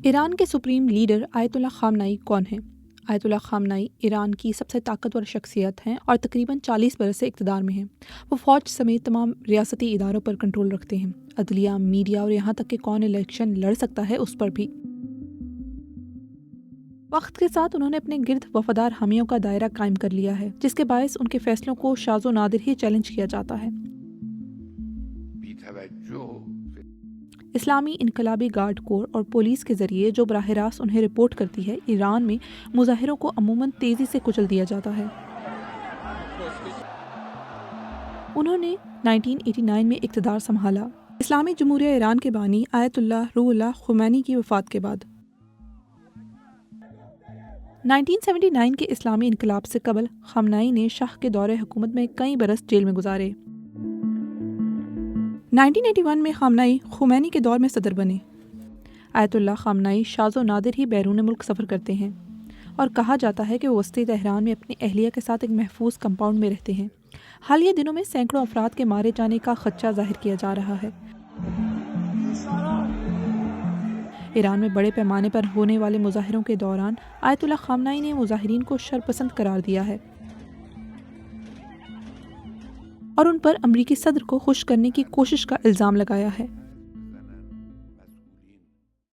ایران کے supreme leader آیت اللہ خامنائی کون ہیں؟ آیت اللہ خامنائی ایران کی سب سے طاقتور شخصیت ہیں اور تقریباً 40 برس سے اقتدار میں ہیں۔ وہ فوج سمیت تمام ریاستی اداروں پر کنٹرول رکھتے ہیں، عدلیہ، میڈیا اور یہاں تک کہ کون الیکشن لڑ سکتا ہے اس پر بھی۔ وقت کے ساتھ انہوں نے اپنے گرد وفادار حامیوں کا دائرہ قائم کر لیا ہے، جس کے باعث ان کے فیصلوں کو شاذ و نادر ہی چیلنج کیا جاتا ہے۔ اسلامی انقلابی گارڈ کور اور پولیس کے ذریعے جو براہ راست انہیں رپورٹ کرتی ہے، ایران میں مظاہروں کو عموماً تیزی سے کچل دیا جاتا ہے۔ انہوں نے 1989 میں اقتدار سنبھالا، اسلامی جمہوریہ ایران کے بانی آیت اللہ روح اللہ خمینی کی وفات کے بعد۔ 1979 کے اسلامی انقلاب سے قبل خامنائی نے شاہ کے دور حکومت میں کئی برس جیل میں گزارے۔ 1981 میں خامنائی خمینی کے دور میں صدر بنے۔ آیت اللہ خامنائی شاذ و نادر ہی بیرون ملک سفر کرتے ہیں اور کہا جاتا ہے کہ وہ وسطی تہران میں اپنی اہلیہ کے ساتھ ایک محفوظ کمپاؤنڈ میں رہتے ہیں۔ حالیہ دنوں میں سینکڑوں افراد کے مارے جانے کا خدشہ ظاہر کیا جا رہا ہے۔ ایران میں بڑے پیمانے پر ہونے والے مظاہروں کے دوران آیت اللہ خامنائی نے مظاہرین کو شرپسند قرار دیا ہے اور ان پر امریکی صدر کو خوش کرنے کی کوشش کا الزام لگایا ہے۔